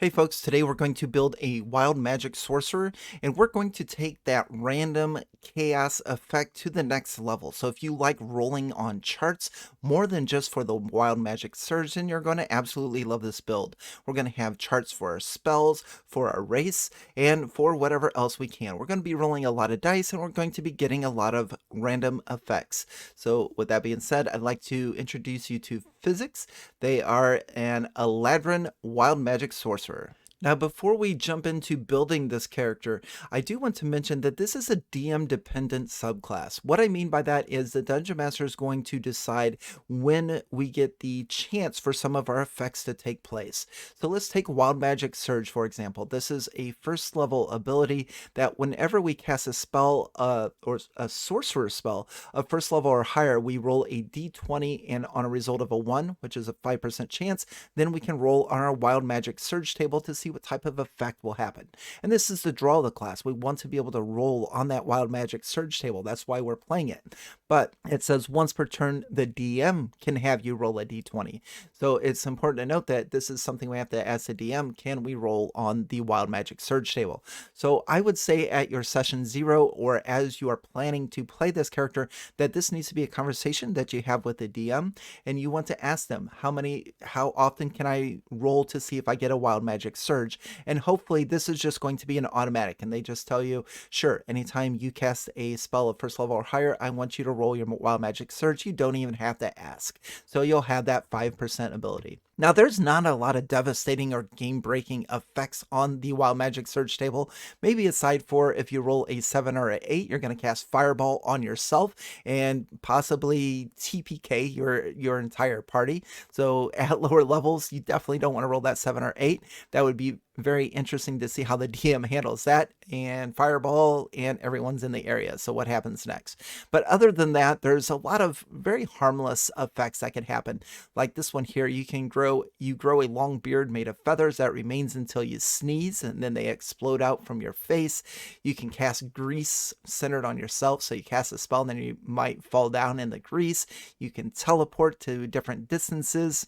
Hey folks, today we're going to build a Wild Magic Sorcerer, and we're going to take that random chaos effect to the next level. So if you like rolling on charts more than just for the Wild Magic Surge, then you're going to absolutely love this build. We're going to have charts for our spells, for our race, and for whatever else we can. We're going to be rolling a lot of dice, and we're going to be getting a lot of random effects. So with that being said, I'd like to introduce you to Physics. They are an Eladrin Wild Magic Sorcerer. Now, before we jump into building this character, I do want to mention that this is a DM-dependent subclass. What I mean by that is the Dungeon Master is going to decide when we get the chance for some of our effects to take place. So let's take Wild Magic Surge, for example. This is a first level ability that whenever we cast a spell or a sorcerer spell of first level or higher, we roll a d20, and on a result of a 1, which is a 5% chance, then we can roll on our Wild Magic Surge table to see what type of effect will happen. And this is the draw of the class. We want to be able to roll on that Wild Magic Surge table. That's why we're playing it. But it says once per turn, the DM can have you roll a d20. So it's important to note that this is something we have to ask the DM, can we roll on the Wild Magic Surge table? So I would say at your session 0, or as you are planning to play this character, that this needs to be a conversation that you have with the DM, and you want to ask them how often can I roll to see if I get a Wild Magic Surge? And hopefully this is just going to be an automatic, and they just tell you, sure, anytime you cast a spell of first level or higher, I want you to roll your Wild Magic Surge. You don't even have to ask. So you'll have that 5% ability. Now, there's not a lot of devastating or game-breaking effects on the Wild Magic Surge table. Maybe aside for if you roll a 7 or an 8, you're going to cast Fireball on yourself and possibly TPK your entire party. So at lower levels, you definitely don't want to roll that 7 or 8. That would be very interesting to see how the DM handles that, and Fireball, and everyone's in the area. So what happens next? But other than that, there's a lot of very harmless effects that can happen. Like this one here, you grow a long beard made of feathers that remains until you sneeze, and then they explode out from your face. You can cast grease centered on yourself, so you cast a spell and then you might fall down in the grease. You can teleport to different distances.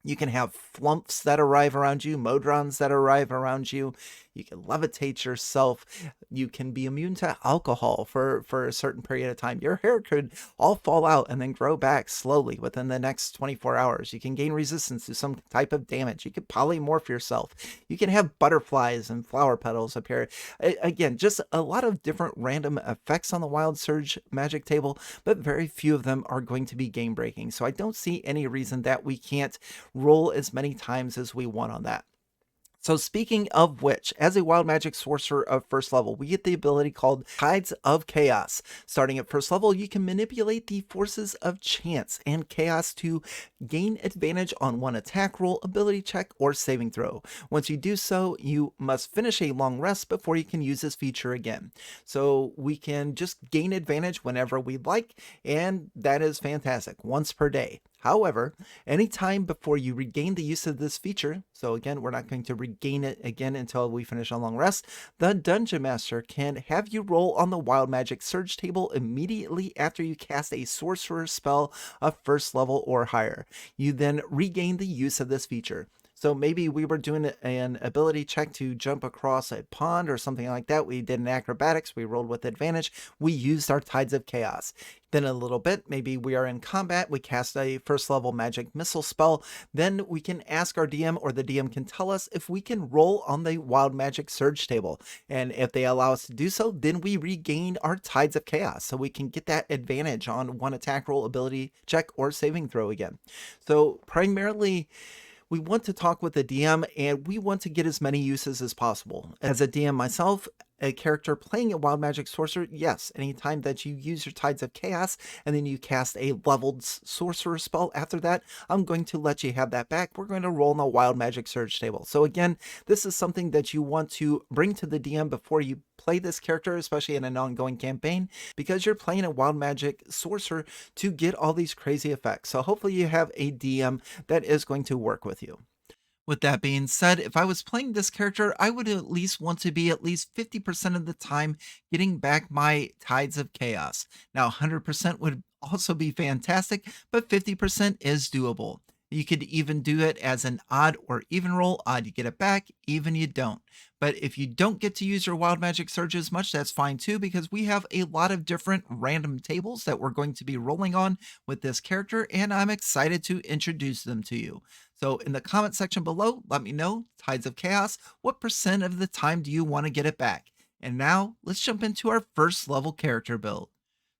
You can have flumps that arrive around you, modrons that arrive around you. You can levitate yourself. You can be immune to alcohol for a certain period of time. Your hair could all fall out and then grow back slowly within the next 24 hours. You can gain resistance to some type of damage. You can polymorph yourself. You can have butterflies and flower petals appear. Again, just a lot of different random effects on the Wild Surge magic table, but very few of them are going to be game breaking. So I don't see any reason that we can't roll as many times as we want on that. So speaking of which, as a Wild Magic Sorcerer of first level, we get the ability called Tides of Chaos. Starting at first level, you can manipulate the forces of chance and chaos to gain advantage on one attack roll, ability check, or saving throw. Once you do so, you must finish a long rest before you can use this feature again. So we can just gain advantage whenever we like, and that is fantastic, once per day. However, anytime before you regain the use of this feature, so again, we're not going to regain it again until we finish a long rest, the Dungeon Master can have you roll on the Wild Magic Surge table immediately after you cast a sorcerer spell of first level or higher. You then regain the use of this feature. So maybe we were doing an ability check to jump across a pond or something like that. We did an acrobatics. We rolled with advantage. We used our Tides of Chaos. Then a little bit, maybe we are in combat. We cast a first level magic missile spell. Then we can ask our DM, or the DM can tell us if we can roll on the Wild Magic Surge table. And if they allow us to do so, then we regain our Tides of Chaos. So we can get that advantage on one attack roll, ability check, or saving throw again. So primarily, we want to talk with the DM, and we want to get as many uses as possible. As a DM myself, a character playing a Wild Magic Sorcerer, yes, anytime that you use your Tides of Chaos and then you cast a leveled sorcerer spell after that, I'm going to let you have that back. We're going to roll on the Wild Magic Surge table. So again, this is something that you want to bring to the DM before you play this character, especially in an ongoing campaign, because you're playing a Wild Magic Sorcerer to get all these crazy effects. So hopefully you have a DM that is going to work with you. With that being said, if I was playing this character, I would at least want to be at least 50% of the time getting back my Tides of Chaos. Now, 100% would also be fantastic, but 50% is doable. You could even do it as an odd or even roll. Odd, you get it back, even you don't. But if you don't get to use your Wild Magic Surge as much, that's fine too, because we have a lot of different random tables that we're going to be rolling on with this character, and I'm excited to introduce them to you. So in the comment section below, let me know, Tides of Chaos, what percent of the time do you want to get it back? And now let's jump into our first level character build.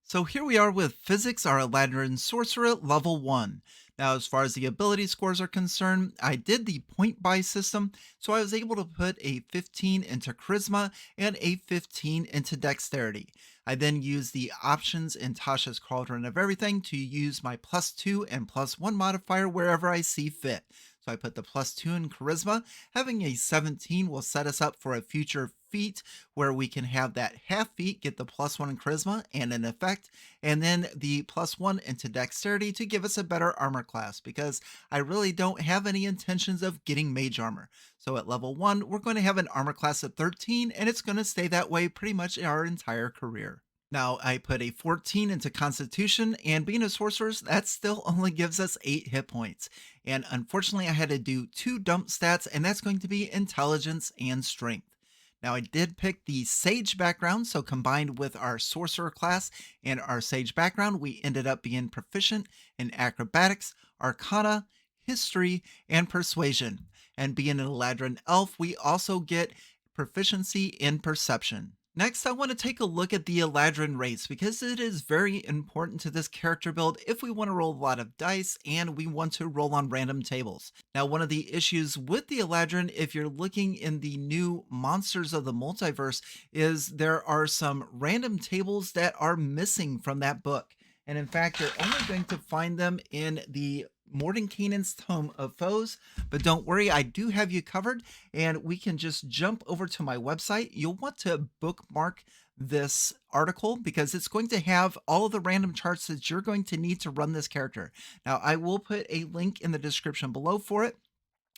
So here we are with Physics, our Eladrin Sorcerer, level 1. Now, as far as the ability scores are concerned, I did the point buy system, so I was able to put a 15 into Charisma and a 15 into Dexterity. I then used the options in Tasha's Cauldron of Everything to use my +2 and +1 modifier wherever I see fit. So I put the +2 in Charisma. Having a 17 will set us up for a future feat where we can have that half feat get the +1 in Charisma and an effect, and then the +1 into Dexterity to give us a better armor class, because I really don't have any intentions of getting Mage Armor. So at level 1, we're going to have an armor class of 13, and it's going to stay that way pretty much our entire career. Now, I put a 14 into Constitution, and being a sorcerer, that still only gives us 8 hit points. And unfortunately, I had to do 2 dump stats, and that's going to be Intelligence and Strength. Now, I did pick the Sage background, so combined with our Sorcerer class and our Sage background, we ended up being proficient in Acrobatics, Arcana, History, and Persuasion. And being an Eladrin Elf, we also get proficiency in Perception. Next, I want to take a look at the Eladrin race, because it is very important to this character build if we want to roll a lot of dice and we want to roll on random tables. Now, one of the issues with the Eladrin, if you're looking in the new Monsters of the Multiverse, is there are some random tables that are missing from that book. And in fact, you're only going to find them in the Mordenkainen's Tome of Foes. But don't worry, I do have you covered, and we can just jump over to my website. You'll want to bookmark this article because it's going to have all of the random charts that you're going to need to run this character. Now, I will put a link in the description below for it,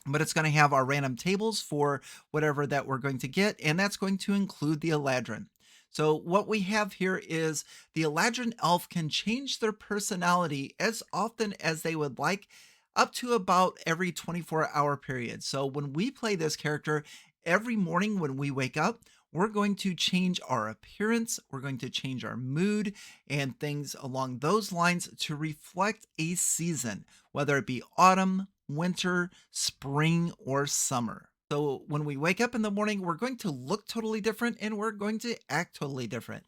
but it's going to have our random tables for whatever that we're going to get, and that's going to include the Eladrin. So what we have here is the Eladrin Elf can change their personality as often as they would like, up to about every 24-hour period. So when we play this character, every morning when we wake up, we're going to change our appearance, we're going to change our mood, and things along those lines to reflect a season, whether it be autumn, winter, spring, or summer. So when we wake up in the morning, we're going to look totally different and we're going to act totally different.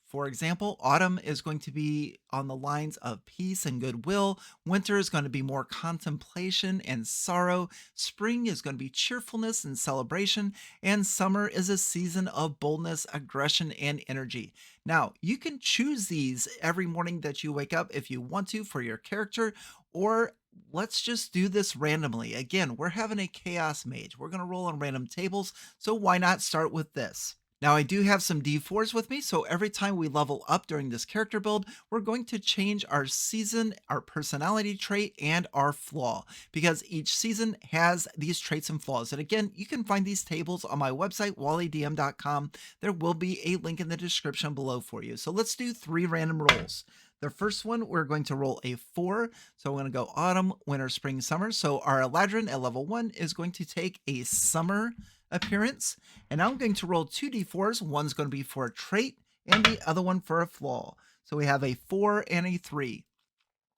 For example, autumn is going to be on the lines of peace and goodwill. Winter is going to be more contemplation and sorrow. Spring is going to be cheerfulness and celebration. And summer is a season of boldness, aggression, and energy. Now, you can choose these every morning that you wake up if you want to for your character, or let's just do this randomly. Again, we're having a Chaos Mage. We're going to roll on random tables, so why not start with this? Now, I do have some D4s with me, so every time we level up during this character build, we're going to change our season, our personality trait, and our flaw, because each season has these traits and flaws. And again, you can find these tables on my website, wallydm.com. There will be a link in the description below for you. So let's do 3 random rolls. The first one, we're going to roll a 4. So we're going to go autumn, winter, spring, summer. So our Eladrin at level 1 is going to take a summer appearance. And now I'm going to roll 2 d4s. One's going to be for a trait and the other one for a flaw. So we have a 4 and a 3.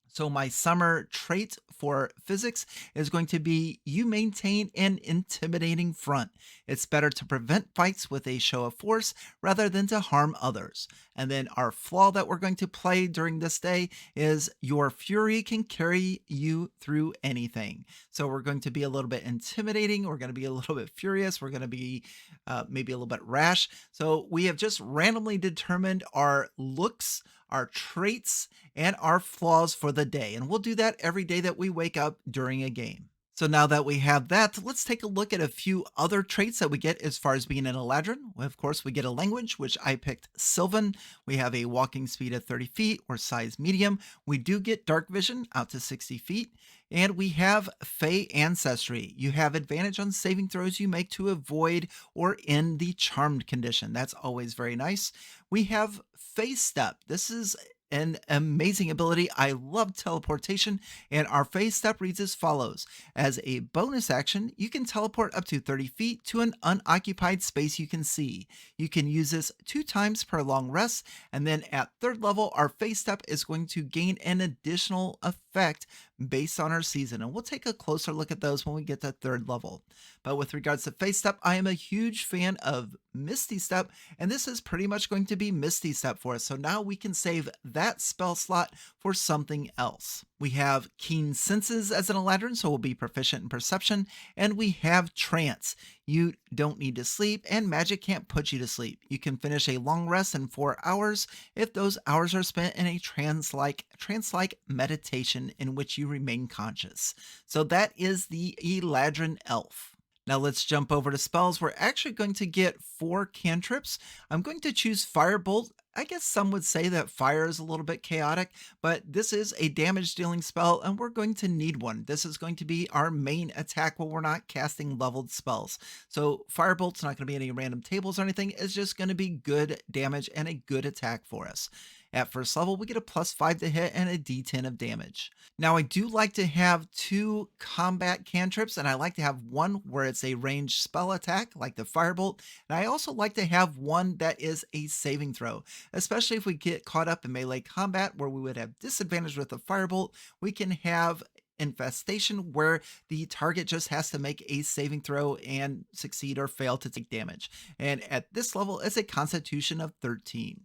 So my summer trait for physics is going to be you maintain an intimidating front. It's better to prevent fights with a show of force rather than to harm others. And then our flaw that we're going to play during this day is your fury can carry you through anything. So we're going to be a little bit intimidating. We're going to be a little bit furious. We're going to be maybe a little bit rash. So we have just randomly determined our looks, our traits, and our flaws for the day. And we'll do that every day that we wake up during a game. So now that we have that, let's take a look at a few other traits that we get as far as being an Eladrin. Of course, we get a language, which I picked Sylvan. We have a walking speed of 30 feet or size medium. We do get dark vision out to 60 feet. And we have Fey Ancestry. You have advantage on saving throws you make to avoid or end the charmed condition. That's always very nice. We have Fey Step. This is an amazing ability. I love teleportation, and our Phase Step reads as follows. As a bonus action, you can teleport up to 30 feet to an unoccupied space you can see. You can use this 2 times per long rest, and then at 3rd level, our Phase Step is going to gain an additional effect based on our season, and we'll take a closer look at those when we get to 3rd level. But with regards to Phase Step, I am a huge fan of Misty Step, and this is pretty much going to be Misty Step for us. So now we can save that spell slot for something else. We have Keen Senses as an Eladrin, so we'll be proficient in perception, and we have Trance. You don't need to sleep, and magic can't put you to sleep. You can finish a long rest in 4 hours if those hours are spent in a trance-like meditation in which you remain conscious. So that is the Eladrin Elf. Now let's jump over to spells. We're actually going to get 4 cantrips. I'm going to choose Firebolt. I guess some would say that fire is a little bit chaotic, but this is a damage dealing spell and we're going to need one. This is going to be our main attack when we're not casting leveled spells. So Firebolt's not going to be any random tables or anything. It's just going to be good damage and a good attack for us. At 1st level, we get a +5 to hit and a d10 of damage. Now, I do like to have 2 combat cantrips, and I like to have one where it's a ranged spell attack, like the Firebolt, and I also like to have one that is a saving throw, especially if we get caught up in melee combat where we would have disadvantage with the Firebolt. We can have Infestation where the target just has to make a saving throw and succeed or fail to take damage. And at this level, it's a Constitution of 13.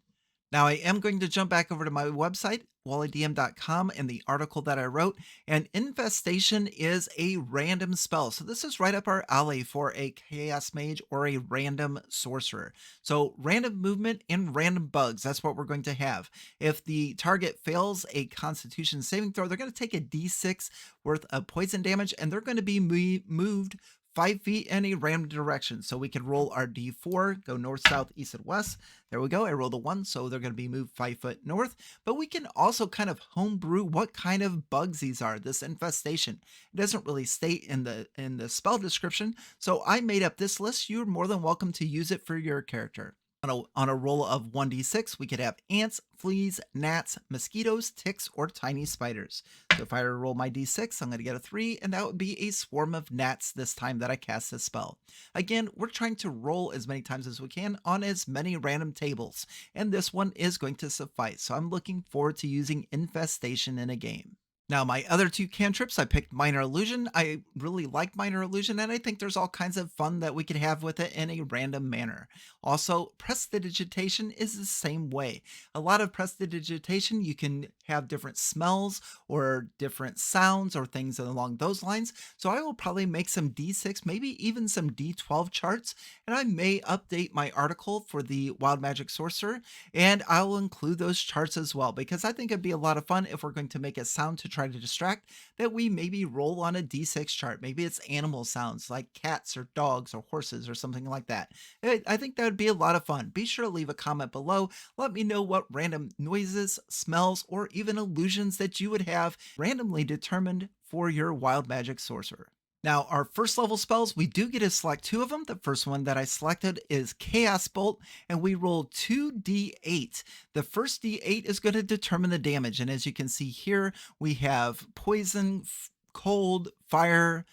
Now, I am going to jump back over to my website, wallydm.com, and the article that I wrote. And Infestation is a random spell. So this is right up our alley for a Chaos Mage or a random sorcerer. So random movement and random bugs, that's what we're going to have. If the target fails a Constitution saving throw, they're going to take a d6 worth of poison damage, and they're going to be moved 5 feet in a random direction. So we can roll our d4, go north, south, east, and west. There we go. I rolled a 1, so they're going to be moved 5 foot north. But we can also kind of homebrew what kind of bugs these are, this infestation. It doesn't really state in the spell description, so I made up this list. You're more than welcome to use it for your character. On a roll of 1d6, we could have ants, fleas, gnats, mosquitoes, ticks, or tiny spiders. So if I roll my d6, I'm going to get a 3, and that would be a swarm of gnats this time that I cast this spell. Again, we're trying to roll as many times as we can on as many random tables, and this one is going to suffice. So I'm looking forward to using Infestation in a game. Now, my other 2 cantrips, I picked Minor Illusion. I really like Minor Illusion, and I think there's all kinds of fun that we could have with it in a random manner. Also, Prestidigitation is the same way. A lot of Prestidigitation, you can have different smells or different sounds or things along those lines. So I will probably make some D6, maybe even some D12 charts, and I may update my article for the Wild Magic Sorcerer, and I will include those charts as well, because I think it'd be a lot of fun if we're going to make a sound to try to distract, that we maybe roll on a d6 chart. Maybe it's animal sounds like cats or dogs or horses or something like that. I think that would be a lot of fun. Be sure to leave a comment below. Let me know what random noises, smells, or even illusions that you would have randomly determined for your Wild Magic Sorcerer. Now, our 1st level spells, we do get to select 2 of them. The first one that I selected is Chaos Bolt, and we roll 2d8. The first d8 is going to determine the damage, and as you can see here, we have poison, cold, fire,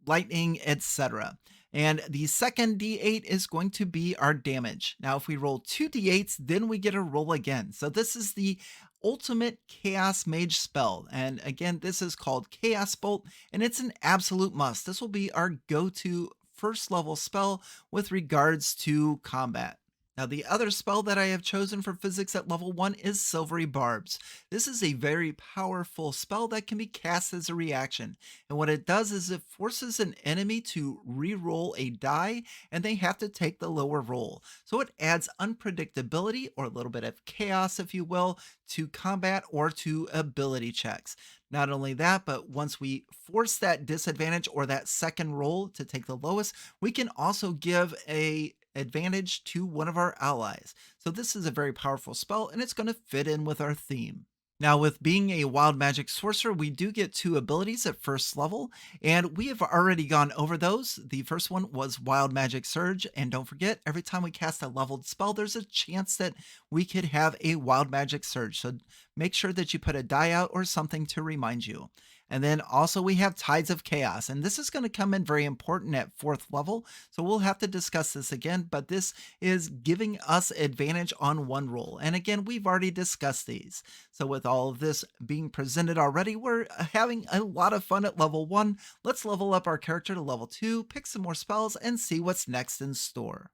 lightning, etc. And the second d8 is going to be our damage. Now, if we roll 2 d8s, then we get a roll again. So this is the ultimate Chaos Mage spell. And again, this is called Chaos Bolt, and it's an absolute must. This will be our go-to 1st level spell with regards to combat. Now, the other spell that I have chosen for physics at level 1 is Silvery Barbs. This is a very powerful spell that can be cast as a reaction. And what it does is it forces an enemy to re-roll a die, and they have to take the lower roll. So it adds unpredictability, or a little bit of chaos, if you will, to combat or to ability checks. Not only that, but once we force that disadvantage or that second roll to take the lowest, we can also give a advantage to one of our allies. So this is a very powerful spell, and it's going to fit in with our theme. Now, with being a Wild Magic Sorcerer, we do get two abilities at first level, and we have already gone over those. The first one was Wild Magic Surge, and don't forget, every time we cast a leveled spell, there's a chance that we could have a Wild Magic Surge. So make sure that you put a die out or something to remind you. And then also we have Tides of Chaos, and this is going to come in very important at fourth level. So we'll have to discuss this again, but this is giving us advantage on one roll. And again, we've already discussed these. So with all of this being presented already, we're having a lot of fun at level 1. Let's level up our character to level 2, pick some more spells, and see what's next in store.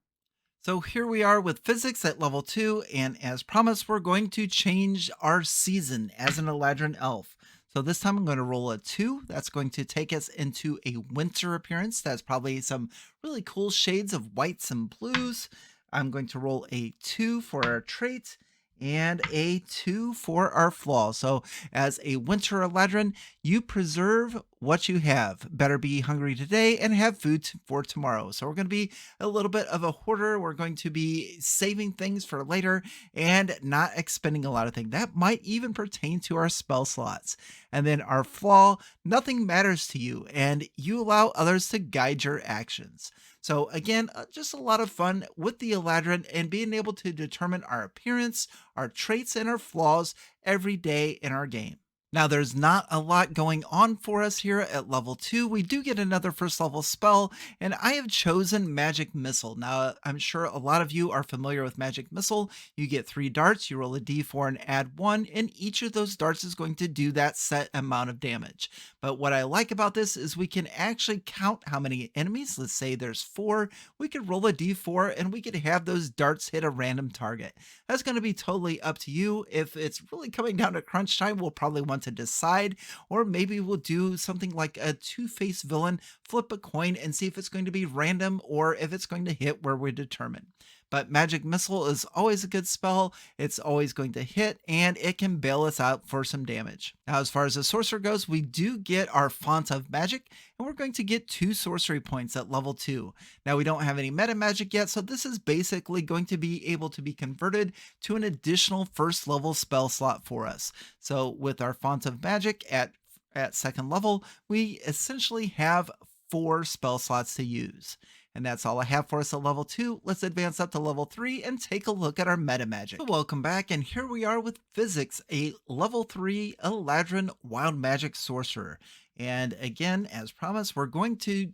So here we are with physics at level 2, and as promised, we're going to change our season as an Eladrin elf. So this time I'm going to roll a 2. That's going to take us into a winter appearance. That's probably some really cool shades of whites and blues. I'm going to roll a 2 for our trait and a 2 for our flaw. So as a winter Eladrin, you preserve what you have. Better be hungry today and have food for tomorrow. So we're going to be a little bit of a hoarder. We're going to be saving things for later and not expending a lot of things. That might even pertain to our spell slots. And then our flaw, nothing matters to you and you allow others to guide your actions. So again, just a lot of fun with the Eladrin and being able to determine our appearance, our traits, and our flaws every day in our game. Now, there's not a lot going on for us here at level 2. We do get another first level spell, and I have chosen Magic Missile. Now, I'm sure a lot of you are familiar with Magic Missile. You get 3 darts, you roll a d4 and add 1, and each of those darts is going to do that set amount of damage. But what I like about this is we can actually count how many enemies. Let's say there's 4. We could roll a d4 and we could have those darts hit a random target. That's going to be totally up to you. If it's really coming down to crunch time, we'll probably want to decide, or maybe we'll do something like a two-faced villain, flip a coin and see if it's going to be random or if it's going to hit where we determine. But Magic Missile is always a good spell. It's always going to hit and it can bail us out for some damage. Now, as far as the sorcerer goes, we do get our Font of Magic and we're going to get 2 sorcery points at level 2. Now, we don't have any Metamagic yet, so this is basically going to be able to be converted to an additional first level spell slot for us. So with our Font of Magic at second level, we essentially have 4 spell slots to use. And that's all I have for us at level 2. Let's advance up to level 3 and take a look at our Metamagic. So welcome back, and here we are with Physics, a level 3 Eladrin Wild Magic Sorcerer. And again, as promised, we're going to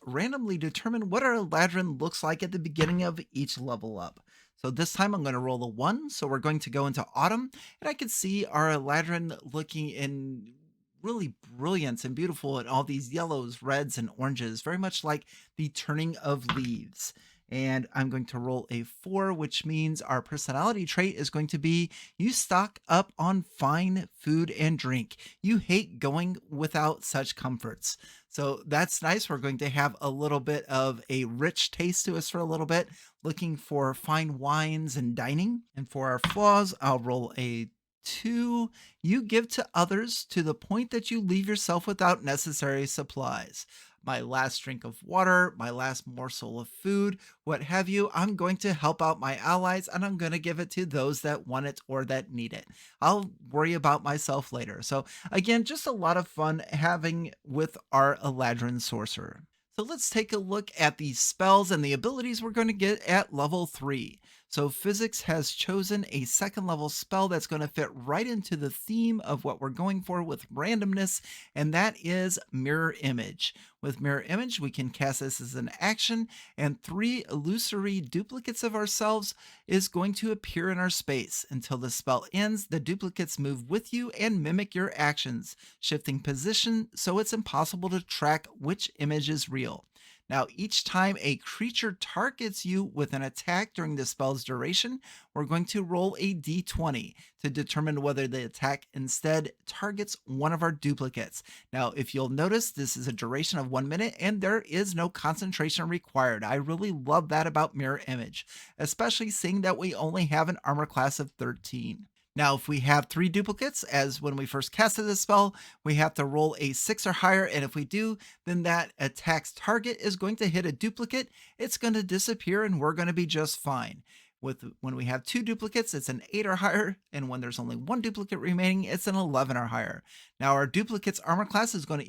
randomly determine what our Eladrin looks like at the beginning of each level up. So this time I'm going to roll a 1, so we're going to go into Autumn, and I can see our Eladrin looking in really brilliant and beautiful in all these yellows, reds, and oranges, very much like the turning of leaves. And I'm going to roll a 4, which means our personality trait is going to be you stock up on fine food and drink. You hate going without such comforts. So that's nice. We're going to have a little bit of a rich taste to us for a little bit, looking for fine wines and dining. And for our flaws, I'll roll a 2. You give to others to the point that you leave yourself without necessary supplies. My last drink of water, my last morsel of food, what have you, I'm going to help out my allies and I'm going to give it to those that want it or that need it. I'll worry about myself later. So again, just a lot of fun having with our Eladrin Sorcerer. So let's take a look at the spells and the abilities we're going to get at level 3. So Physics has chosen a second level spell that's going to fit right into the theme of what we're going for with randomness, and that is Mirror Image. With Mirror Image, we can cast this as an action, and 3 illusory duplicates of ourselves is going to appear in our space. Until the spell ends, the duplicates move with you and mimic your actions, shifting position so it's impossible to track which image is real. Now, each time a creature targets you with an attack during the spell's duration, we're going to roll a d20 to determine whether the attack instead targets one of our duplicates. Now, if you'll notice, this is a duration of 1 minute and there is no concentration required. I really love that about Mirror Image, especially seeing that we only have an armor class of 13. Now, if we have 3 duplicates, as when we first casted this spell, we have to roll a 6 or higher, and if we do, then that attack's target is going to hit a duplicate, it's going to disappear, and we're going to be just fine. When we have 2 duplicates, it's an 8 or higher, and when there's only 1 duplicate remaining, it's an 11 or higher. Now our duplicate's armor class is going to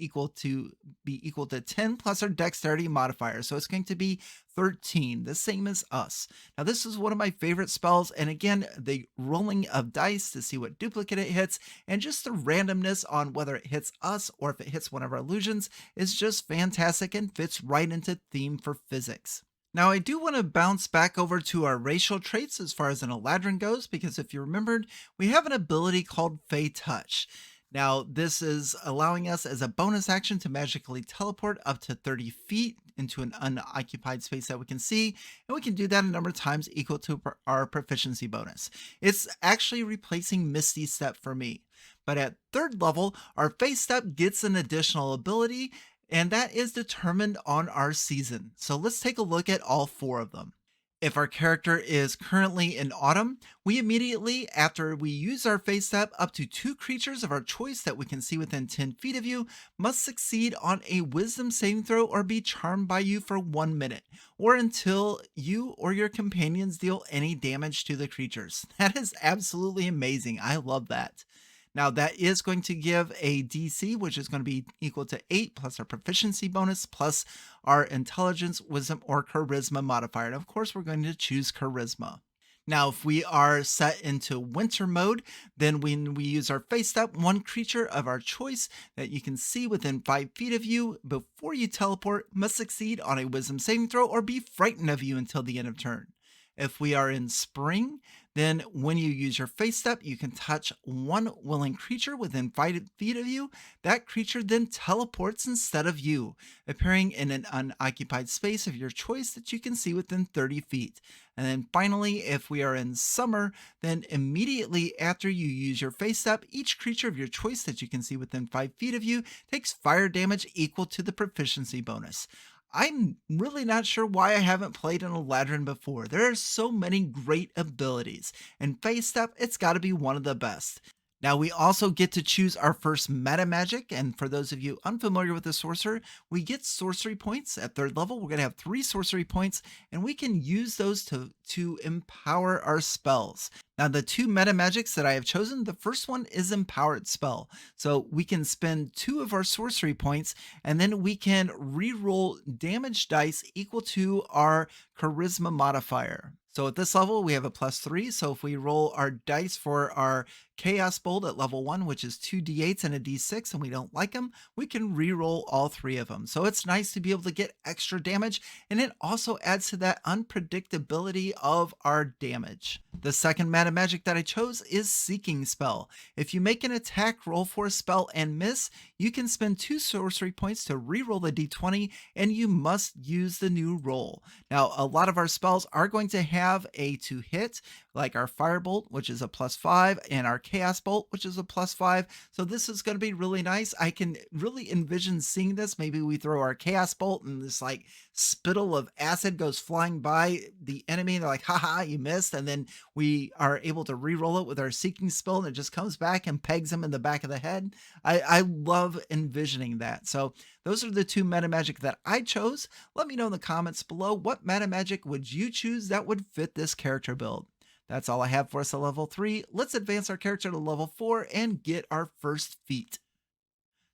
be equal to 10 plus our dexterity modifier, so it's going to be 13, the same as us. Now this is one of my favorite spells, and again, the rolling of dice to see what duplicate it hits, and just the randomness on whether it hits us or if it hits one of our illusions is just fantastic and fits right into theme for physics. Now, I do want to bounce back over to our racial traits as far as an Eladrin goes, because if you remembered, we have an ability called Fey Touch. Now, this is allowing us as a bonus action to magically teleport up to 30 feet into an unoccupied space that we can see, and we can do that a number of times equal to our proficiency bonus. It's actually replacing Misty Step for me. But at 3rd level, our Fey Step gets an additional ability, and that is determined on our season. So let's take a look at all 4 of them. If our character is currently in autumn, we immediately, after we use our Fey Step, up to 2 creatures of our choice that we can see within 10 feet of you must succeed on a wisdom saving throw or be charmed by you for 1 minute, or until you or your companions deal any damage to the creatures. That is absolutely amazing. I love that. Now that is going to give a DC, which is going to be equal to 8 plus our proficiency bonus plus our intelligence, wisdom, or charisma modifier. And of course, we're going to choose charisma. Now, if we are set into winter mode, then when we use our Fey Step, 1 creature of our choice that you can see within 5 feet of you before you teleport must succeed on a wisdom saving throw or be frightened of you until the end of turn. If we are in spring, then when you use your Fey Step, you can touch 1 willing creature within 5 feet of you. That creature then teleports instead of you, appearing in an unoccupied space of your choice that you can see within 30 feet. And then finally, if we are in summer, then immediately after you use your Fey Step, each creature of your choice that you can see within 5 feet of you takes fire damage equal to the proficiency bonus. I'm really not sure why I haven't played an Eladrin before. There are so many great abilities, and Fey Step, it's got to be one of the best. Now we also get to choose our first Metamagic, and for those of you unfamiliar with the sorcerer, we get sorcery points at 3rd level. We're going to have 3 sorcery points, and we can use those to empower our spells. Now the 2 Metamagics that I have chosen, the first one is Empowered Spell. So we can spend 2 of our sorcery points, and then we can reroll damage dice equal to our charisma modifier. So at this level, we have a +3. So if we roll our dice for our Chaos Bolt at level 1, which is 2 d8s and a d6, and we don't like them, we can re-roll all 3 of them. So it's nice to be able to get extra damage, and it also adds to that unpredictability of our damage. The second Metamagic that I chose is Seeking Spell. If you make an attack roll for a spell and miss, you can spend 2 sorcery points to re-roll the d20, and you must use the new roll. Now, a lot of our spells are going to have a to hit, like our Firebolt, which is a +5, and our Chaos Bolt, which is a +5. So this is going to be really nice. I can really envision seeing this. Maybe we throw our Chaos Bolt and this like spittle of acid goes flying by the enemy. And they're like, haha, you missed. And then we are able to re-roll it with our Seeking Spell, and it just comes back and pegs them in the back of the head. I love envisioning that. So those are the 2 Metamagic that I chose. Let me know in the comments below, what Metamagic would you choose that would fit this character build? That's all I have for us at level 3. Let's advance our character to level 4 and get our first feat.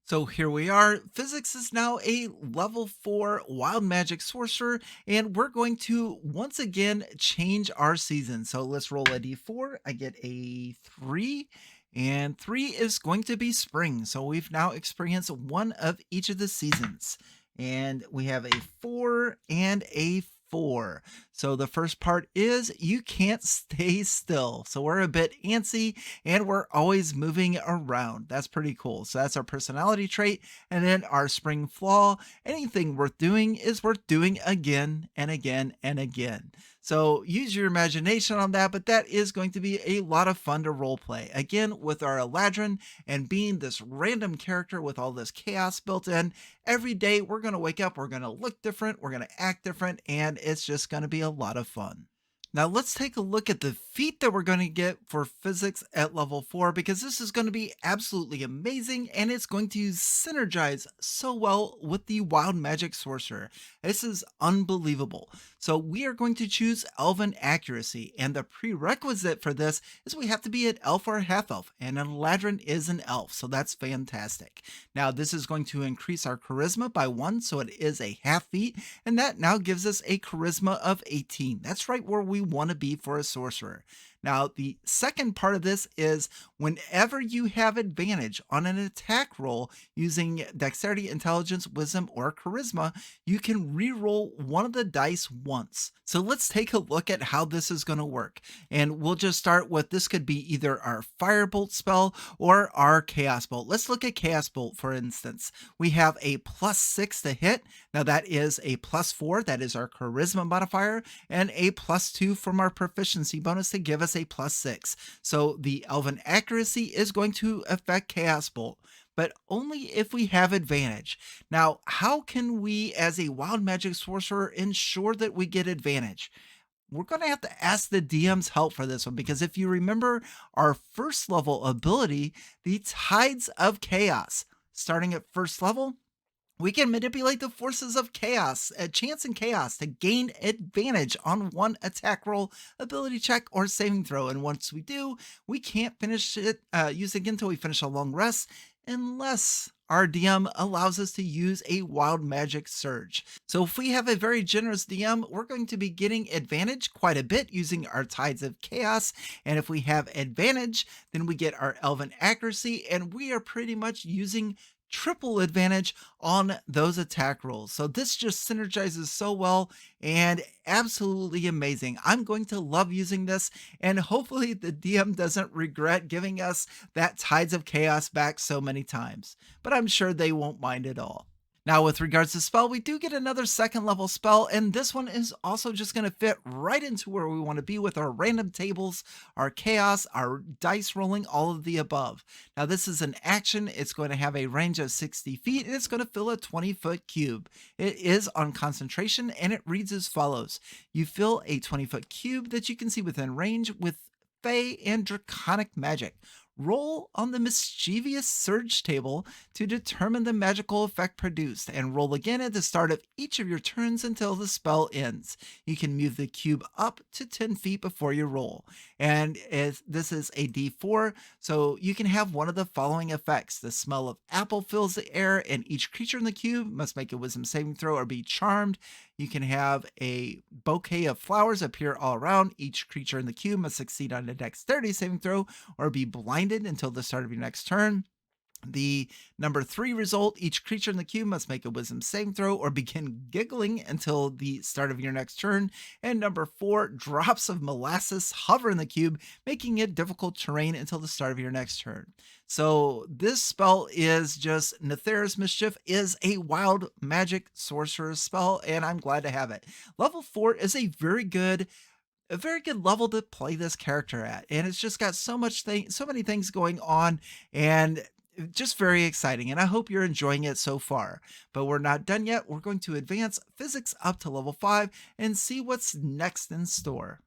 So here we are. Physics is now a level 4 Wild Magic Sorcerer, and we're going to once again change our season. So let's roll a d4. I get a 3, and 3 is going to be spring. So we've now experienced one of each of the seasons. And we have a 4 and a 4. So the first part is you can't stay still. So we're a bit antsy and we're always moving around. That's pretty cool. So that's our personality trait. And then our spring flaw, anything worth doing is worth doing again and again and again. So use your imagination on that, but that is going to be a lot of fun to roleplay. Again, with our Eladrin and being this random character with all this chaos built in, every day we're going to wake up, we're going to look different, we're going to act different, and it's just going to be a lot of fun. Now let's take a look at the feat that we're going to get for physics at level 4 because this is going to be absolutely amazing and it's going to synergize so well with the Wild Magic Sorcerer. This is unbelievable. So we are going to choose Elven Accuracy, and the prerequisite for this is we have to be an elf or a half elf, and Eladrin is an elf, so that's fantastic. Now this is going to increase our charisma by 1, so it is a half feat, and that now gives us a charisma of 18. That's right where we want to be for a sorcerer. Now, the second part of this is whenever you have advantage on an attack roll using dexterity, intelligence, wisdom, or charisma, you can re-roll one of the dice once. So let's take a look at how this is going to work. And we'll just start with this could be either our Firebolt spell or our Chaos Bolt. Let's look at Chaos Bolt, for instance. We have a +6 to hit. Now that is a +4, that is our charisma modifier, and a +2 from our proficiency bonus to give us a +6. So the Elven Accuracy is going to affect Chaos Bolt, but only if we have advantage. Now, how can we as a Wild Magic Sorcerer ensure that we get advantage? We're going to have to ask the DM's help for this one because if you remember our first level ability, the Tides of Chaos, starting at first level, we can manipulate the forces of chaos, chance and chaos, to gain advantage on one attack roll, ability check, or saving throw. And once we do, we can't finish it using it until we finish a long rest, unless our DM allows us to use a Wild Magic Surge. So if we have a very generous DM, we're going to be getting advantage quite a bit using our Tides of Chaos. And if we have advantage, then we get our Elven Accuracy, and we are pretty much using triple advantage on those attack rolls. So this just synergizes so well and absolutely amazing. I'm going to love using this, and hopefully the DM doesn't regret giving us that Tides of Chaos back so many times, but I'm sure they won't mind at all. Now, with regards to spell, we do get another second level spell, and this one is also just going to fit right into where we want to be with our random tables, our chaos, our dice rolling, all of the above. Now, this is an action. It's going to have a range of 60 feet, and it's going to fill a 20-foot cube. It is on concentration, and it reads as follows. You fill a 20-foot cube that you can see within range with Fey and Draconic magic. Roll on the mischievous surge table to determine the magical effect produced, and roll again at the start of each of your turns until the spell ends. You can move the cube up to 10 feet before you roll. And this is a d4, so you can have one of the following effects. The smell of apple fills the air, and each creature in the cube must make a wisdom saving throw or be charmed. You can have a bouquet of flowers appear all around. Each creature in the cube must succeed on a dexterity saving throw or be blinded until the start of your next turn. The number 3 result, each creature in the cube must make a wisdom saving throw or begin giggling until the start of your next turn. And number 4, drops of molasses hover in the cube, making it difficult terrain until the start of your next turn. So this spell is just Nathair's Mischief is a Wild Magic Sorcerer spell, and I'm glad to have it. Level 4 is a very good level to play this character at, and it's just got so many things going on, and just very exciting, and I hope you're enjoying it so far. But we're not done yet. We're going to advance physics up to level 5 and see what's next in store.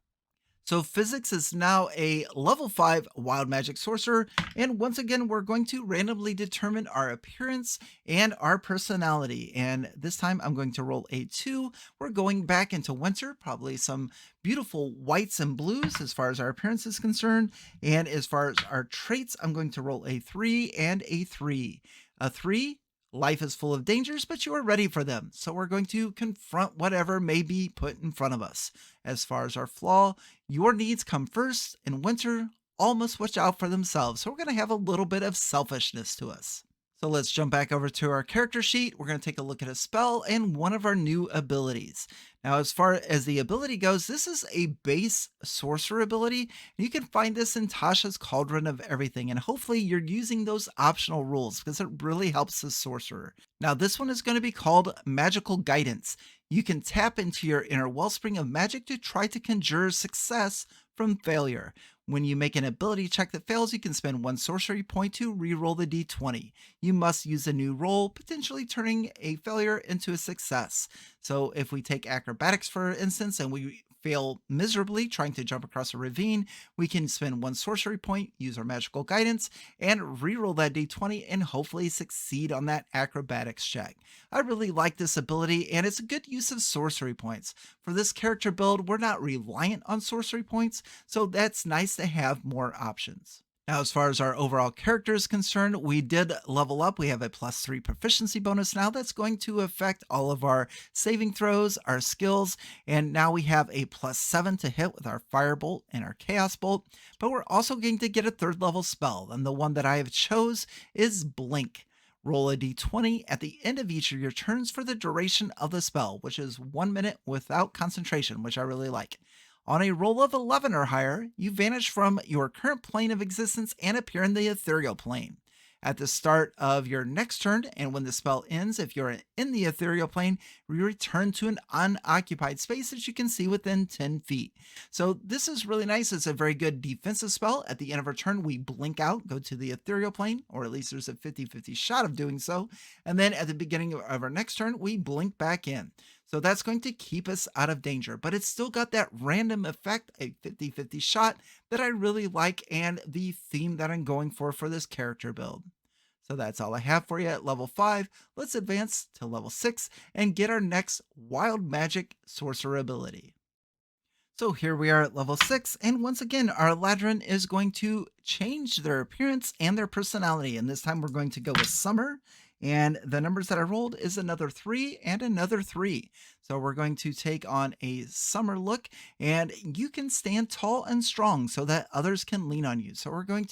So physics is now a level 5 Wild Magic Sorcerer, and once again we're going to randomly determine our appearance and our personality. And this time I'm going to roll a 2. We're going back into winter, probably some beautiful whites and blues as far as our appearance is concerned. And as far as our traits, I'm going to roll a 3 and a 3. A 3, life is full of dangers, but you are ready for them. So we're going to confront whatever may be put in front of us. As far as our flaw, your needs come first. In winter, all must watch out for themselves. So we're going to have a little bit of selfishness to us. So let's jump back over to our character sheet. We're going to take a look at a spell and one of our new abilities. Now, as far as the ability goes, this is a base sorcerer ability. You can find this in Tasha's Cauldron of Everything, and hopefully you're using those optional rules because it really helps the sorcerer. Now, this one is going to be called Magical Guidance. You can tap into your inner wellspring of magic to try to conjure success from failure. When you make an ability check that fails, you can spend 1 sorcery point to re-roll the d20. You must use a new roll, potentially turning a failure into a success. So if we take acrobatics for instance and we fail miserably trying to jump across a ravine, we can spend 1 sorcery point, use our magical guidance, and re-roll that d20 and hopefully succeed on that acrobatics check. I really like this ability and it's a good use of sorcery points. For this character build, we're not reliant on sorcery points, so that's nice to have more options. Now, as far as our overall character is concerned, we did level up. We have a +3 proficiency bonus now that's going to affect all of our saving throws, our skills, and now we have a +7 to hit with our Firebolt and our Chaos Bolt, but we're also going to get a 3rd level spell, and the one that I have chose is Blink. Roll a d20 at the end of each of your turns for the duration of the spell, which is 1 minute without concentration, which I really like. On a roll of 11 or higher, you vanish from your current plane of existence and appear in the ethereal plane. At the start of your next turn, and when the spell ends, if you're in the ethereal plane, you return to an unoccupied space that you can see within 10 feet. So this is really nice. It's a very good defensive spell. At the end of our turn, we blink out, go to the ethereal plane, or at least there's a 50-50 shot of doing so. And then at the beginning of our next turn, we blink back in. So that's going to keep us out of danger, but it's still got that random effect, a 50-50 shot that I really like and the theme that I'm going for this character build. So that's all I have for you at level 5. Let's advance to level 6 and get our next Wild Magic Sorcerer ability. So here we are at level 6, and once again, our Eladrin is going to change their appearance and their personality, and this time we're going to go with Summer, and the numbers that I rolled is another 3 and another 3. So we're going to take on a Summer look, and you can stand tall and strong so that others can lean on you. So we're going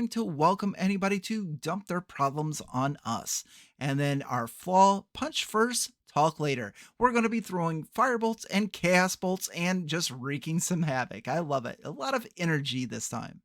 to welcome anybody to dump their problems on us. And then our flaw, punch first, talk later. We're going to be throwing firebolts and chaos bolts and just wreaking some havoc. I love it. A lot of energy this time.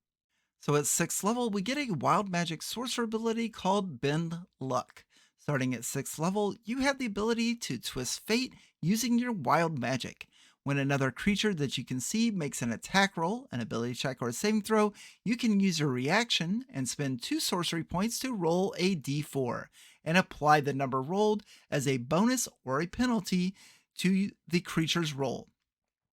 So at 6th level, we get a Wild Magic Sorcerer ability called Bend Luck. Starting at 6th level, you have the ability to twist fate using your wild magic. When another creature that you can see makes an attack roll, an ability check, or a saving throw, you can use your reaction and spend 2 sorcery points to roll a d4 and apply the number rolled as a bonus or a penalty to the creature's roll.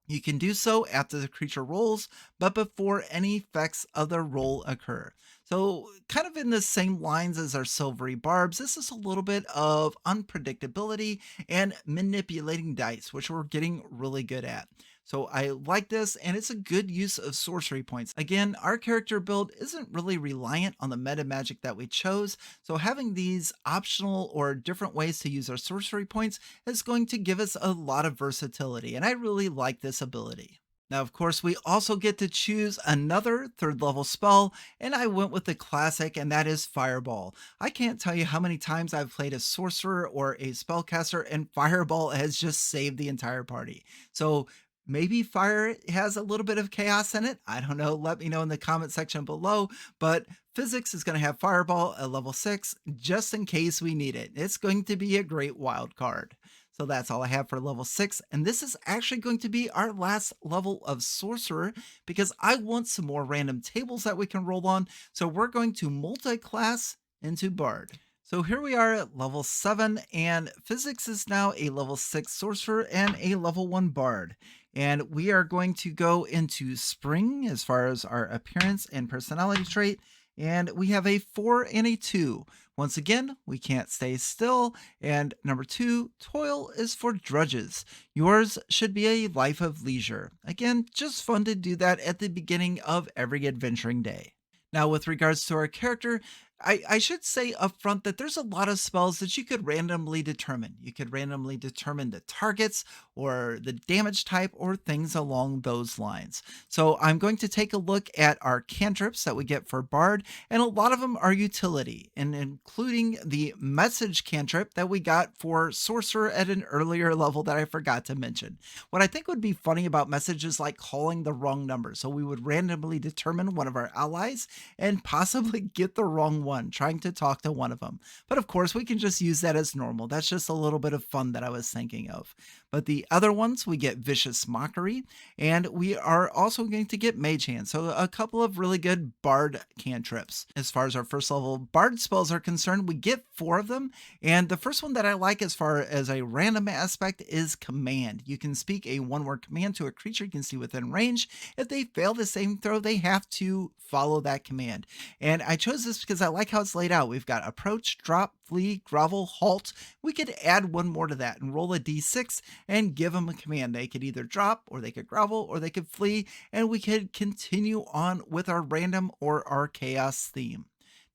You can do so after the creature rolls, but before any effects of the roll occur. So kind of in the same lines as our silvery barbs, this is a little bit of unpredictability and manipulating dice, which we're getting really good at. So I like this, and it's a good use of sorcery points. Again, our character build isn't really reliant on the meta magic that we chose, so having these optional or different ways to use our sorcery points is going to give us a lot of versatility, and I really like this ability. Now, of course, we also get to choose another 3rd level spell, and I went with the classic, and that is Fireball. I can't tell you how many times I've played a sorcerer or a spellcaster, and Fireball has just saved the entire party. So maybe fire has a little bit of chaos in it. I don't know. Let me know in the comment section below. But physics is going to have Fireball at level 6 just in case we need it. It's going to be a great wild card. So that's all I have for level 6. And this is actually going to be our last level of Sorcerer because I want some more random tables that we can roll on. So we're going to multi-class into Bard. So here we are at level 7, and physics is now a level 6 sorcerer and a level 1 bard. And we are going to go into spring as far as our appearance and personality trait. And we have a 4 and a 2. Once again, we can't stay still. And number 2, toil is for drudges. Yours should be a life of leisure. Again, just fun to do that at the beginning of every adventuring day. Now, with regards to our character, I should say up front that there's a lot of spells that you could randomly determine. You could randomly determine the targets or the damage type or things along those lines. So I'm going to take a look at our cantrips that we get for Bard, and a lot of them are utility, and including the message cantrip that we got for Sorcerer at an earlier level that I forgot to mention. What I think would be funny about message is like calling the wrong number. So we would randomly determine one of our allies and possibly get the wrong one, trying to talk to one of them. But of course, we can just use that as normal. That's just a little bit of fun that I was thinking of. But the other ones, we get Vicious Mockery, and we are also going to get Mage Hand. So a couple of really good Bard cantrips. As far as our first level Bard spells are concerned, we get 4 of them. And the first one that I like as far as a random aspect is Command. You can speak a one-word command to a creature you can see within range. If they fail the saving throw, they have to follow that command. And I chose this because I like how it's laid out. We've got approach, drop, flee, grovel, halt. We could add one more to that and roll a d6 and give them a command. They could either drop, or they could grovel, or they could flee, and we could continue on with our random or our chaos theme.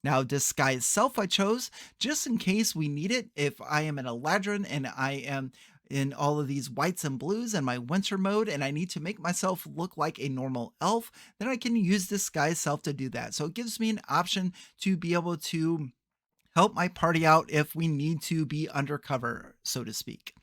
Now, Disguise Self I chose just in case we need it. If I am an Eladrin and I am in all of these whites and blues and my winter mode and I need to make myself look like a normal elf, then I can use Disguise Self to do that. So it gives me an option to be able to help my party out if we need to be undercover, so to speak.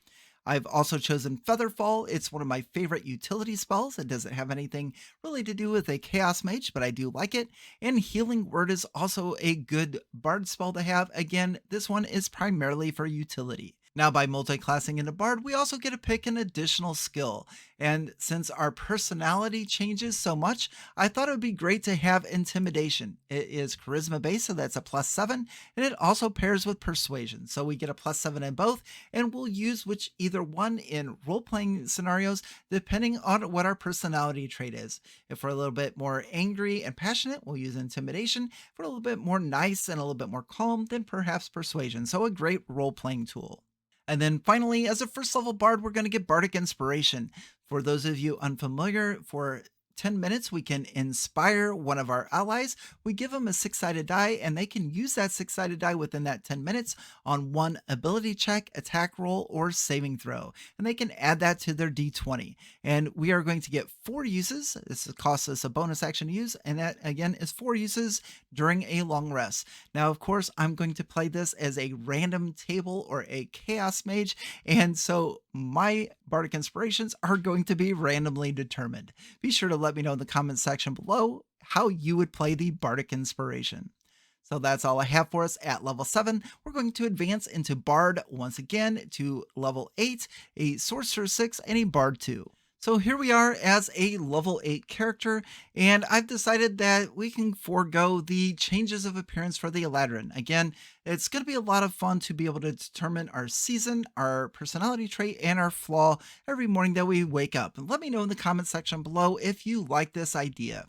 I've also chosen Featherfall. It's one of my favorite utility spells. It doesn't have anything really to do with a Chaos Mage, but I do like it. And Healing Word is also a good Bard spell to have. Again, this one is primarily for utility. Now, by multi-classing into Bard, we also get to pick an additional skill. And since our personality changes so much, I thought it would be great to have Intimidation. It is charisma based, so that's a +7, and it also pairs with Persuasion. So we get a +7 in both, and we'll use either one in role-playing scenarios, depending on what our personality trait is. If we're a little bit more angry and passionate, we'll use Intimidation. If we're a little bit more nice and a little bit more calm, then perhaps Persuasion. So a great role-playing tool. And then finally, as a first level bard, we're going to get Bardic Inspiration. For those of you unfamiliar, for 10 minutes, we can inspire one of our allies. We give them a 6-sided die, and they can use that 6-sided die within that 10 minutes on one ability check, attack roll, or saving throw. And they can add that to their d20. And we are going to get 4 uses. This costs us a bonus action to use, and that, again, is 4 uses during a long rest. Now, of course, I'm going to play this as a random table or a Chaos Mage, and so my Bardic Inspirations are going to be randomly determined. Be sure to let me know in the comments section below how you would play the Bardic Inspiration. So that's all I have for us at level 7. We're going to advance into Bard once again to level 8, a Sorcerer 6, and a Bard 2. So here we are as a level 8 character, and I've decided that we can forego the changes of appearance for the Eladrin. Again, it's going to be a lot of fun to be able to determine our season, our personality trait, and our flaw every morning that we wake up. And let me know in the comment section below if you like this idea.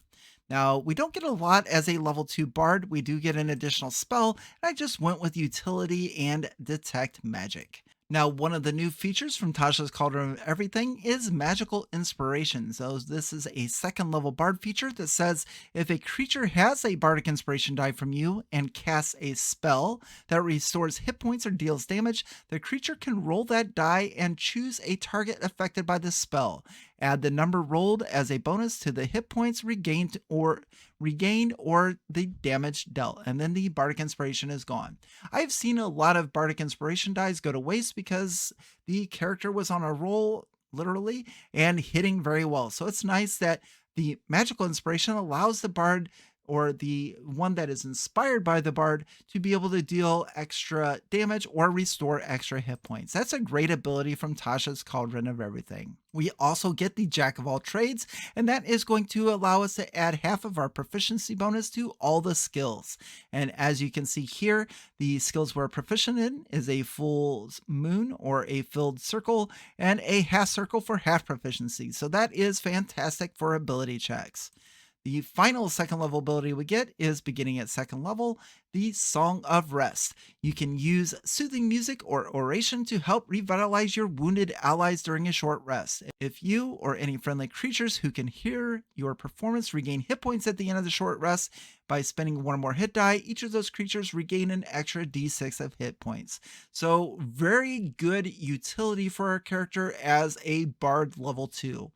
Now, we don't get a lot as a level 2 bard. We do get an additional spell, and I just went with utility and detect magic. Now, one of the new features from Tasha's Cauldron of Everything is Magical Inspiration. So this is a 2nd level Bard feature that says if a creature has a Bardic Inspiration die from you and casts a spell that restores hit points or deals damage, the creature can roll that die and choose a target affected by the spell. Add the number rolled as a bonus to the hit points regained or the damage dealt, and then the Bardic Inspiration is gone. I've seen a lot of Bardic Inspiration dies go to waste because the character was on a roll, literally, and hitting very well. So it's nice that the Magical Inspiration allows the Bard, or the one that is inspired by the Bard, to be able to deal extra damage or restore extra hit points. That's a great ability from Tasha's Cauldron of Everything. We also get the Jack of all trades, and that is going to allow us to add half of our proficiency bonus to all the skills. And as you can see here, the skills we're proficient in is a full moon or a filled circle and a half circle for half proficiency. So that is fantastic for ability checks. The final 2nd level ability we get is beginning at 2nd level, the Song of Rest. You can use soothing music or oration to help revitalize your wounded allies during a short rest. If you or any friendly creatures who can hear your performance regain hit points at the end of the short rest by spending 1 or more hit die, each of those creatures regain an extra d6 of hit points. So very good utility for our character as a Bard level 2.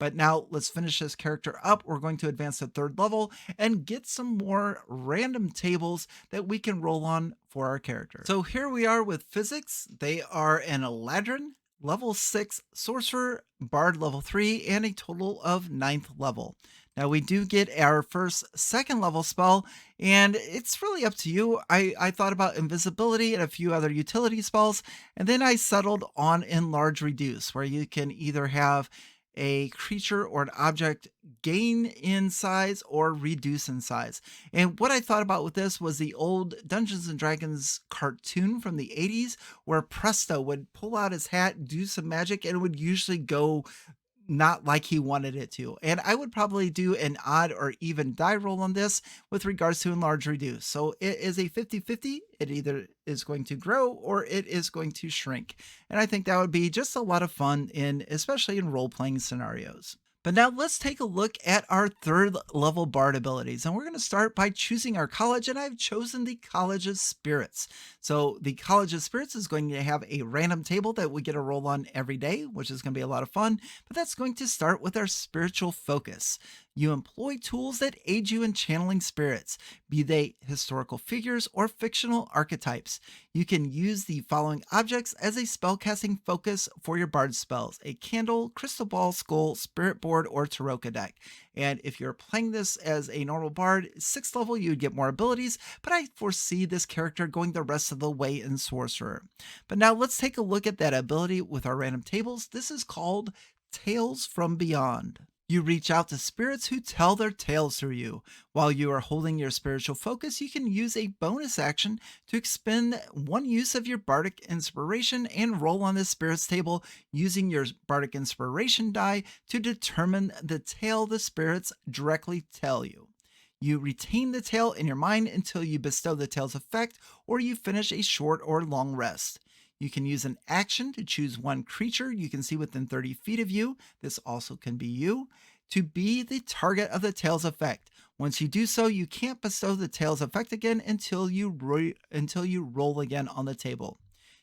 But now let's finish this character up. We're going to advance to 3rd level and get some more random tables that we can roll on for our character. So here we are with physics. They are an Eladrin, level 6 sorcerer, bard level 3, and a total of ninth level. Now we do get our first second level spell, and it's really up to you. I thought about invisibility and a few other utility spells, and then I settled on enlarge reduce, where you can either have a creature or an object gain in size or reduce in size. And what I thought about with this was the old Dungeons and Dragons cartoon from the 80s, where Presto would pull out his hat, do some magic, and it would usually go not like he wanted it to. And I would probably do an odd or even die roll on this with regards to enlarge reduce. So it is a 50-50. It either is going to grow or it is going to shrink. And I think that would be just a lot of fun in especially in role-playing scenarios. But now let's take a look at our third level bard abilities. And we're going to start by choosing our college, and I've chosen the College of Spirits. So the College of Spirits is going to have a random table that we get a roll on every day, which is going to be a lot of fun. But that's going to start with our spiritual focus. You employ tools that aid you in channeling spirits, be they historical figures or fictional archetypes. You can use the following objects as a spellcasting focus for your bard spells: a candle, crystal ball, skull, spirit board, or Taroka deck. And if you're playing this as a normal bard, 6th level, you would get more abilities, but I foresee this character going the rest of the way in Sorcerer. But now let's take a look at that ability with our random tables. This is called Tales from Beyond. You reach out to spirits who tell their tales through you. While you are holding your spiritual focus, you can use a bonus action to expend one use of your bardic inspiration and roll on the spirits table using your bardic inspiration die to determine the tale the spirits directly tell you. You retain the tale in your mind until you bestow the tale's effect or you finish a short or long rest. You can use an action to choose one creature you can see within 30 feet of you. This also can be you, to be the target of the tail's effect. Once you do so, you can't bestow the tail's effect again until you roll again on the table.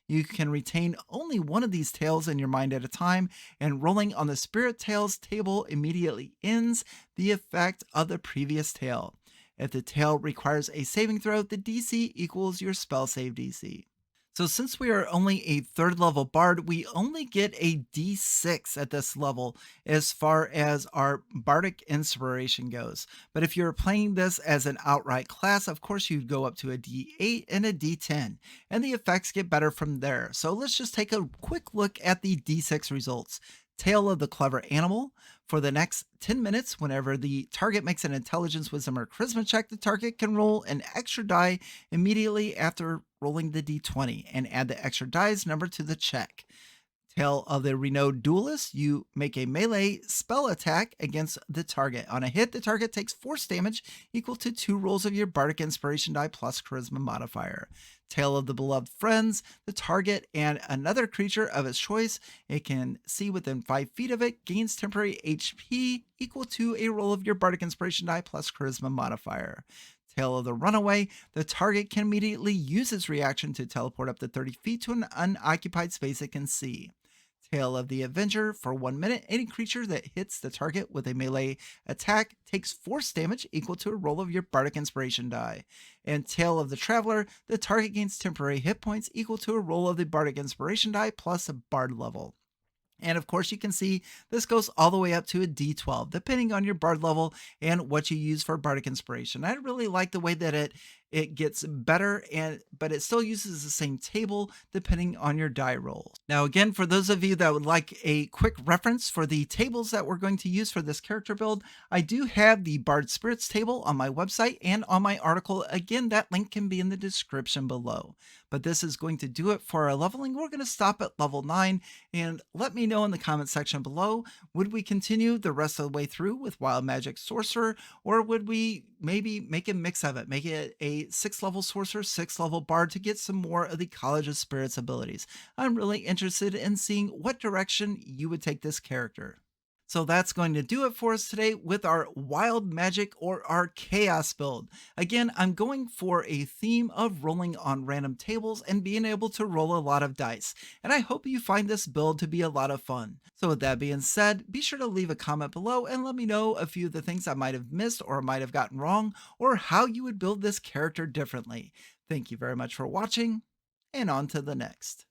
You can retain only one of these tails in your mind at a time, and rolling on the spirit tails table immediately ends the effect of the previous tail. If the tail requires a saving throw, the DC equals your spell save DC. So since we are only a third level bard, we only get a d6 at this level as far as our bardic inspiration goes. But if you're playing this as an outright class, of course you'd go up to a d8 and a d10, and the effects get better from there. So let's just take a quick look at the d6 results. Tale of the Clever Animal. For the next 10 minutes, whenever the target makes an intelligence, wisdom, or charisma check, the target can roll an extra die immediately after rolling the d20 and add the extra die's number to the check. Tale of the Renowned Duelist. You make a melee spell attack against the target. On a hit, the target takes force damage equal to 2 rolls of your Bardic Inspiration die plus Charisma modifier. Tale of the Beloved Friends. The target and another creature of its choice it can see within 5 feet of it gains temporary HP equal to a roll of your Bardic Inspiration die plus Charisma modifier. Tale of the Runaway. The target can immediately use its reaction to teleport up to 30 feet to an unoccupied space it can see. Tale of the Avenger. For 1 minute, any creature that hits the target with a melee attack takes force damage equal to a roll of your Bardic Inspiration die. And Tale of the Traveler. The target gains temporary hit points equal to a roll of the Bardic Inspiration die plus a Bard level. And of course, you can see this goes all the way up to a D12, depending on your Bard level and what you use for Bardic Inspiration. I really like the way that it gets better, but it still uses the same table depending on your die rolls. Now, again, for those of you that would like a quick reference for the tables that we're going to use for this character build, I do have the Bard Spirits table on my website and on my article. Again, that link can be in the description below. But this is going to do it for our leveling. We're going to stop at level 9, and let me know in the comment section below, would we continue the rest of the way through with Wild Magic Sorcerer, or would we maybe make a mix of it, make it a 6th level Sorcerer, 6th level Bard to get some more of the College of Spirits abilities? I'm really interested in seeing what direction you would take this character. So that's going to do it for us today with our Wild Magic or our Chaos build. Again, I'm going for a theme of rolling on random tables and being able to roll a lot of dice. And I hope you find this build to be a lot of fun. So with that being said, be sure to leave a comment below and let me know a few of the things I might have missed or might have gotten wrong, or how you would build this character differently. Thank you very much for watching, and on to the next.